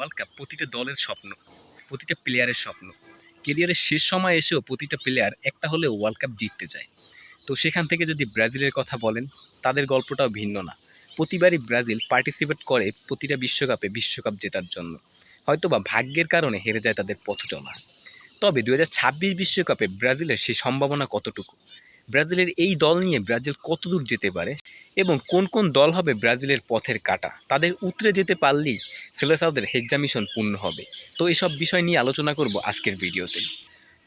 World cup প্রতিটা দলের স্বপ্ন, প্রতিটা প্লেয়ারের স্বপ্ন। কেরিয়ারের শেষ সময় এসেও প্রতিটা প্লেয়ার একটা হলেও ওয়ার্ল্ড কাপ জিততে চায়। তো সেখান থেকে যদি ব্রাজিলের কথা বলেন, তাদের গল্পটাও ভিন্ন না। প্রতিবারই ব্রাজিল পার্টিসিপেট করে প্রতিটা বিশ্বকাপ জেতার জন্য। হয়তোবা ভাগ্যের কারণে হেরে যায় তাদের পথ চলা। তবে 2026 বিশ্বকাপে ব্রাজিলের সেই সম্ভাবনা কতটুকু? ব্রাজিলের এই দল নিয়ে ব্রাজিল কতদূর যেতে পারে এবং কোন কোন দল হবে ব্রাজিলের পথের কাঁটা, তাদের উতরে যেতে পারলেই সেলেসাওদের হেক্সা মিশন পূর্ণ হবে। তো এসব বিষয় নিয়ে আলোচনা করব আজকের ভিডিওতে।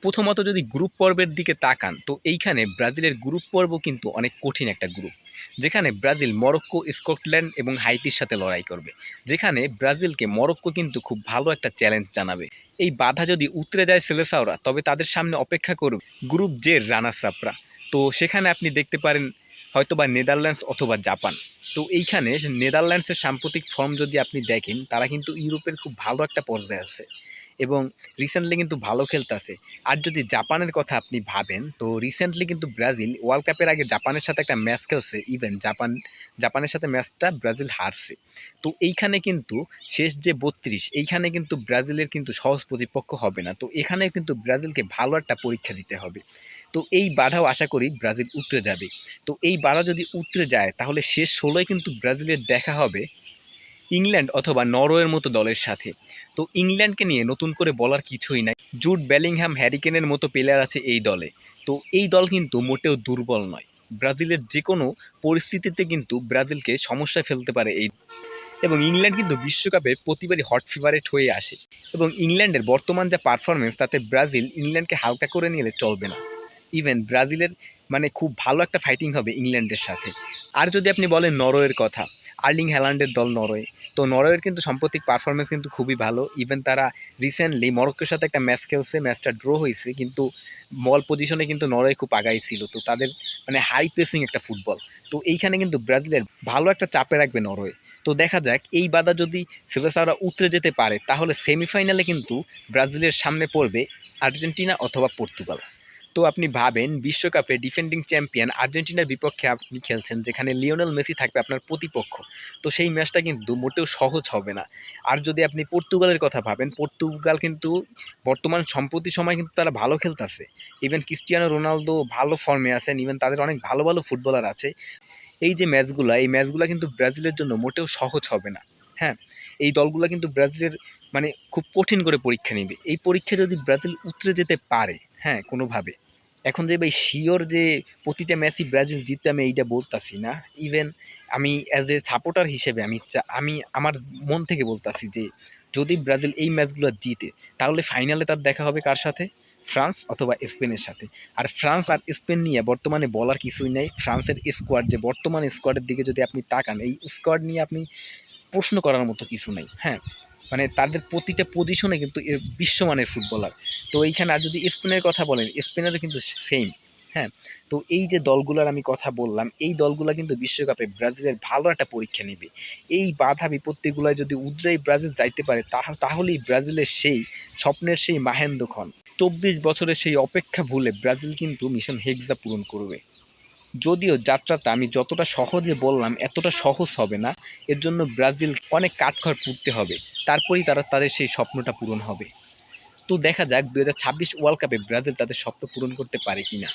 প্রথমত যদি গ্রুপ পর্বের দিকে তাকান, তো এইখানে ব্রাজিলের গ্রুপ পর্ব কিন্তু অনেক কঠিন একটা গ্রুপ, যেখানে ব্রাজিল মরক্কো, স্কটল্যান্ড এবং হাইতির সাথে লড়াই করবে। যেখানে ব্রাজিলকে মরক্কো কিন্তু খুব ভালো একটা চ্যালেঞ্জ জানাবে। এই বাধা যদি উতরে যায় সেলেসাওরা, তবে তাদের সামনে অপেক্ষা করবে গ্রুপ জের রানার্স আপরা। তো সেখানে আপনি দেখতে পারেন হয়তোবা নেদারল্যান্ডস অথবা জাপান। তো এইখানে নেদারল্যান্ডসের সাম্প্রতিক ফর্ম যদি আপনি দেখেন, তারা কিন্তু ইউরোপের খুব ভালো একটা পর্যায়ে আছে এবং রিসেন্টলি কিন্তু ভালো খেলতেছে। আর যদি জাপানের কথা আপনি ভাবেন, তো রিসেন্টলি কিন্তু ব্রাজিল ওয়ার্ল্ড কাপের আগে জাপানের সাথে একটা ম্যাচ খেলছে। ইভেন জাপানের সাথে ম্যাচটা ব্রাজিল হারছে। তো এইখানে কিন্তু শেষ যে 32, এইখানে কিন্তু ব্রাজিলের কিন্তু সহজ প্রতিপক্ষ হবে না। তো এখানে কিন্তু ব্রাজিলকে ভালো একটা পরীক্ষা দিতে হবে। তো এই বাধাও আশা করি ব্রাজিল উতরে যাবে। তো এই বাধা যদি উতরে যায়, তাহলে শেষ 16 কিন্তু ব্রাজিলের দেখা হবে ইংল্যান্ড অথবা নরওয়ের মতো দলের সাথে। তো ইংল্যান্ডকে নিয়ে নতুন করে বলার কিছুই নাই। জুড বেলিংহ্যাম, হ্যারি কেনের মতো প্লেয়ার আছে এই দলে। তো এই দল কিন্তু মোটেও দুর্বল নয়। ব্রাজিলের যে কোনো পরিস্থিতিতে কিন্তু ব্রাজিলকে সমস্যায় ফেলতে পারে এই। এবং ইংল্যান্ড কিন্তু বিশ্বকাপে প্রতিবারই হট ফেভারিট হয়ে আসে। এবং ইংল্যান্ডের বর্তমান যা পারফরমেন্স, তাতে ব্রাজিল ইংল্যান্ডকে হালকা করে নিলে চলবে না। ইভেন ব্রাজিলের খুব ভালো একটা ফাইটিং হবে ইংল্যান্ডের সাথে। আর যদি আপনি বলেন নরওয়ের কথা, আর্লিং হ্যালান্ডের দল নরওয়ে। তো নরওয়ের কিন্তু সাম্প্রতিক পারফরমেন্স কিন্তু খুবই ভালো। ইভেন তারা রিসেন্টলি মরক্কোর সাথে একটা ম্যাচ খেলছে, ম্যাচটা ড্র হয়েছে, কিন্তু বল পজিশনে কিন্তু নরওয়ে খুব আগাই ছিল। তো তাদের হাই প্রেসিং একটা ফুটবল। তো এইখানে কিন্তু ব্রাজিলের ভালো একটা চাপে রাখবে নরওয়ে। তো দেখা যাক এই বাধা যদি সেলেসাওরা উতরে যেতে পারে, তাহলে সেমিফাইনালে কিন্তু ব্রাজিলের সামনে পড়বে আর্জেন্টিনা অথবা পর্তুগাল। তো আপনি ভাবেন বিশ্বকাপে ডিফেন্ডিং চ্যাম্পিয়ন আর্জেন্টিনার বিপক্ষে আপনি খেলছেন, যেখানে লিওনেল মেসি থাকবে আপনার প্রতিপক্ষ। তো সেই ম্যাচটা কিন্তু মোটেও সহজ হবে না। আর যদি আপনি পর্তুগালের কথা ভাবেন, পর্তুগাল কিন্তু বর্তমান সম্প্রতি সময় কিন্তু তারা ভালো খেলতেছে। ইভেন ক্রিস্টিয়ানো রোনালদো ভালো ফর্মে আছেন, ইভেন তাদের অনেক ভালো ভালো ফুটবলার আছে। এই ম্যাচগুলো কিন্তু ব্রাজিলের জন্য মোটেও সহজ হবে না। হ্যাঁ, এই দলগুলো কিন্তু ব্রাজিলের খুব কঠিন করে পরীক্ষা নেবে। এই পরীক্ষা যদি ব্রাজিল উতরে যেতে পারে, হ্যাঁ, কোনোভাবে, এখন যে ভাই শিওর যে প্রতিটা ম্যাচই ব্রাজিল জিতবে আমি এইটা বলতাছি না। ইভেন আমি অ্যাজ এ সাপোর্টার হিসেবে আমি আমার মন থেকে বলতাছি যে যদি ব্রাজিল এই ম্যাচগুলো জিতে, তাহলে ফাইনালে তার দেখা হবে কার সাথে? ফ্রান্স অথবা স্পেনের সাথে। আর ফ্রান্স আর স্পেন নিয়ে বর্তমানে বলার কিছুই নেই। ফ্রান্সের স্কোয়াড, যে বর্তমান স্কোয়াডের দিকে যদি আপনি তাকান, এই স্কোয়াড নিয়ে আপনি প্রশ্ন করার মতো কিছু নেই। হ্যাঁ, তাদের প্রতিটা পজিশনে কিন্তু বিশ্বমানের ফুটবলার। তো এইখানে আর যদি স্পেনের কথা বলেন, স্পেনেরও কিন্তু সেম। হ্যাঁ, তো এই যে দলগুলোর আমি কথা বললাম, এই দলগুলো কিন্তু বিশ্বকাপে ব্রাজিলের ভালো একটা পরীক্ষা নেবে। এই বাধা বিপত্তিগুলোয় যদি উদ্রেই ব্রাজিল যাইতে পারে, তাহলেই ব্রাজিলের সেই স্বপ্নের সেই মাহেন্দ্রক্ষণ, 24 বছরের সেই অপেক্ষা ভুলে ব্রাজিল কিন্তু মিশন হেক্সা পূরণ করবে। যদিও যাত্রাটা আমি যতটা সহজে বললাম, এতটা সহজ হবে না। এর জন্য ব্রাজিল অনেক কাঠখড় পুড়তে হবে, তারপরেই তাদের সেই স্বপ্নটা পূরণ হবে। তো দেখা যাক 2026 ওয়ার্ল্ড কাপে ব্রাজিল তাদের স্বপ্ন পূরণ করতে পারে কিনা।